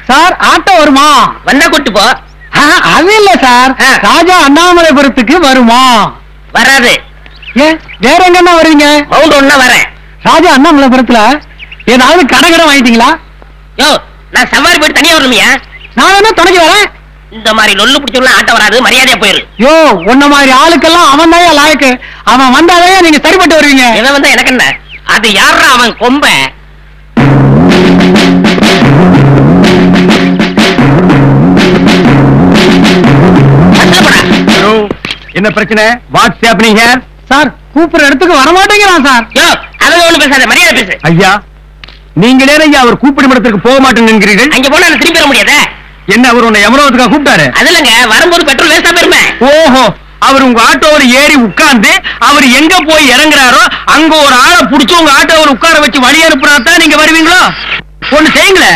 Sir auto வருமா? வந்தா கூட்டு போ. அது இல்ல சார், ராஜா அண்ணாமலைபுரத்துக்கு வருமா? வராது. ஏன் வேற எங்கன்னா வருவீங்க? மவுண்ட் ஒன்னா வரேன். ராஜா அண்ணாமலைபுரத்துல ஏதாவது கடை வாங்கிட்டீங்களா? யோ, நான் சவாரி போயிட்டு தனியா வரணுமியா? நான் என்ன துணைக்கு வரேன். இந்த மாதிரி லொல்லு பிடிச்சவங்க ஆட்ட வராது, மரியாதையா போயிரு. யோ, உன்ன மாதிரி ஆளுக்கெல்லாம் அவன் தான் லாயக்கு. அவன் வந்தாலே நீங்க சரிப்பட்டு வருவீங்க. இவன் வந்தா எனக்கு என்ன? அது யாரா அவன் கொம்ப? என்ன பிரச்சனை? What's happening here? சார் கூப்பிடுற இடத்துக்கு வர மாட்டேங்கிறான் சார். யோ, அதெல்லாம் ஒண்ணு பேசாத, மரியாதை பேசு. ஐயா, நீங்களே ஐயா அவர் கூப்பிடும் இடத்துக்கு போக மாட்டேன்னு என்கிறீர்கள். அங்க போனா திரும்பி வர முடியாத. என்ன அவர் உன்னை எமரோத்துக்காக கூப்பிட்டாரு? அது இல்லங்க, வரும்போது பெட்ரோல் வேஸ்டா போயிருமே. ஓஹோ, அவர் உங்க ஆட்டோவில் ஏறி உட்கார்ந்து அவர் எங்க போய் இறங்குறாரோ அங்க ஒரு ஆளை புடிச்சு உங்க ஆட்டோவில் உட்கார வச்சு வழி அனுப்புனா தான் நீங்க வருவீங்களோ? ஒண்ணு செய்யுங்களே,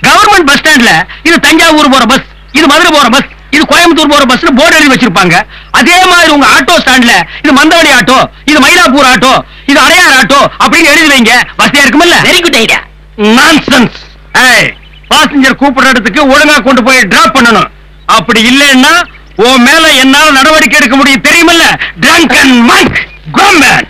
கவர்மெண்ட் பஸ் ஸ்டாண்ட்ல இது தஞ்சாவூர் போற பஸ், இது மதுரை போற பஸ், இது கோயம்புத்தூர் போற பஸ் போர்டு எழுதி வச்சிருப்பாங்க. அதே மாதிரி உங்க ஆட்டோ ஸ்டாண்ட்ல இது மந்தவடி ஆட்டோ, இது மயிலாப்பூர் ஆட்டோ, இது அடையார் ஆட்டோ அப்படின்னு எழுதி வைங்க. வசதியா இருக்குமில்ல? Very good idea. Nonsense. Passenger கூப்பிடுற இடத்துக்கு ஒழுங்கா கொண்டு போய் டிராப் பண்ணணும். அப்படி இல்லைன்னா உன் மேல என்னால நடவடிக்கை எடுக்க முடியும், தெரியுமில்ல? Drunken monk go man.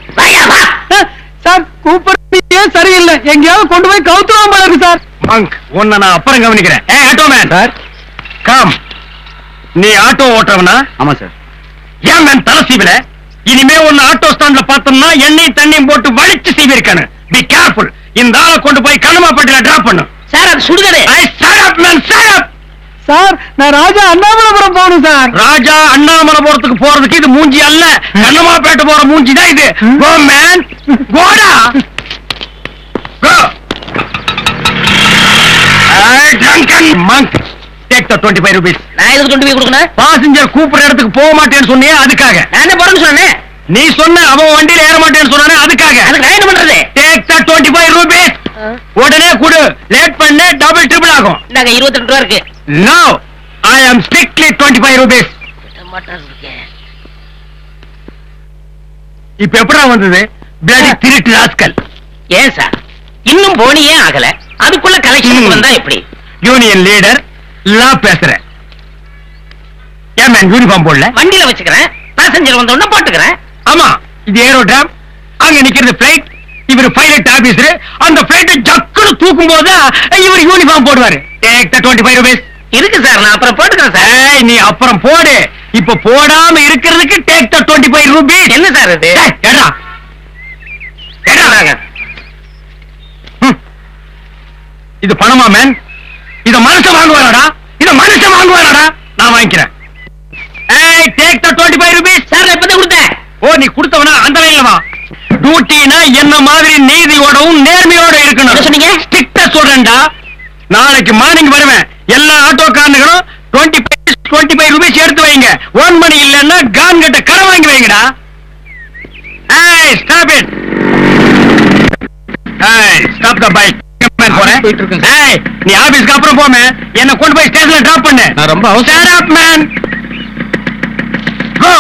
சார் கூப்பிடுறதே சரியில்லை, எங்கேயாவது கொண்டு போய் கவுத்துவான் போல இருக்கு சார். மங்க், உன்னை நான் அப்புறம் கவனிக்கிறேன். Auto man sir, come. நீ ஆட்டோ ஓட்டுறவனா? ஆமா சார். ஏன் மேன் தலை சீவில? இனிமே ஒன்னு ஆட்டோ ஸ்டாண்ட்ல பார்த்தோம்னா எண்ணெய் தண்ணியும் போட்டு வலிச்சு சீவி இருக்கணும். Be careful. இந்த ஆளை கொண்டு போய் கனமாப்பட்டில டிராப் பண்ணு. சார் அது சுடுதடை. சார் நான் ராஜா அண்ணாமலைபுரம் போகணும் சார். ராஜா அண்ணாமலைபுரத்துக்கு போறதுக்கு இது மூஞ்சி அல்ல, கண்ணமாப்பேட்டை போற மூஞ்சி தான் இது. கோ மேன், கோடா go. Drunken monk, take the 25 rupees. நான் எதுக்கு 25 கொடுக்கணும்? பாசஞ்சர் கூப்பிடுற இடத்துக்கு போக மாட்டேன்னு சொன்னியே, அதுக்காக. நான் என்ன போறேன்னு சொன்னேன்? நீ சொன்ன அவன் வண்டியில ஏற மாட்டேன்னு சொன்னானே, அதுக்காக. அதுக்கு நான் என்ன பண்றது? Take the 25 rupees. உடனே குடு, லேட் பண்ண டபுள் ட்ரிபிள் ஆகும். நாங்க 22 ரூபா இருக்கு. நோ, ஐ அம் ஸ்ட்ரிக்ட்லி 25 rupees. இப்ப எப்படா வந்தது? பிளடி திருட்டு ராஸ்கல். ஏன் சார் இன்னும் போனியே ஆகல, அதுக்குள்ள கலெக்ஷன் வந்தா எப்படி? யூனியன் லீடர் லா பேசுற. ஏன் மேன் யூனிஃபார்ம் போடல? வண்டியில வச்சுக்கிறேன், பேசஞ்சர் வந்த உடனே போட்டுக்கிறேன். ஆமா, இது ஏரோட்ராம், அங்க நிக்கிறது பிளைட், இவர் பைலட் ஆபீசர். அந்த பிளைட்டை ஜக்குன்னு தூக்கும் போது இவர் யூனிஃபார்ம் போடுவாரு. Take the 25 rupees. இருக்கு சார், நான் அப்புறம் போட்டுக்கிறேன் சார். நீ அப்புறம் போடு, இப்ப போடாம இருக்கிறதுக்கு டேக் தி 25 rupees. என்ன சார் இது? ஏடா ஏடா, இது பணமா மேன்? இத மனுஷன் வாங்குவாராடா? இத மனுஷன் வாங்குவாராடா? நான் வாங்கிக்கிறேன். Take the 25 rupees. சார் எப்பதான் கொடுத்தேன்? ஓ, நீ கொடுத்தவனா? அந்த லைன்ல வா. டியூட்டினா என்ன மாதிரி நீதியோடவும் நேர்மையோட இருக்கணும். என்ன சொன்னீங்க? ஸ்ட்ரிக்ட்டா சொல்றேன்டா. நாளைக்கு மார்னிங் வருவேன். எல்லா ஆட்டோக்காரங்களும் 25 rupees எடுத்து வைங்க. 1 மணி இல்லன்னா கான் கிட்ட கரை வாங்கி வைங்கடா. Stop it. Stop the bike. போயிட்டு இருக்கேன். நீ ஆபீஸ்க்கு அப்புறம் போமே, என்ன கொண்டு போய் ஸ்டேஷன்ல டிராப் பண்ணு. நான் ரொம்ப அவசரம். Shut up, man. Go.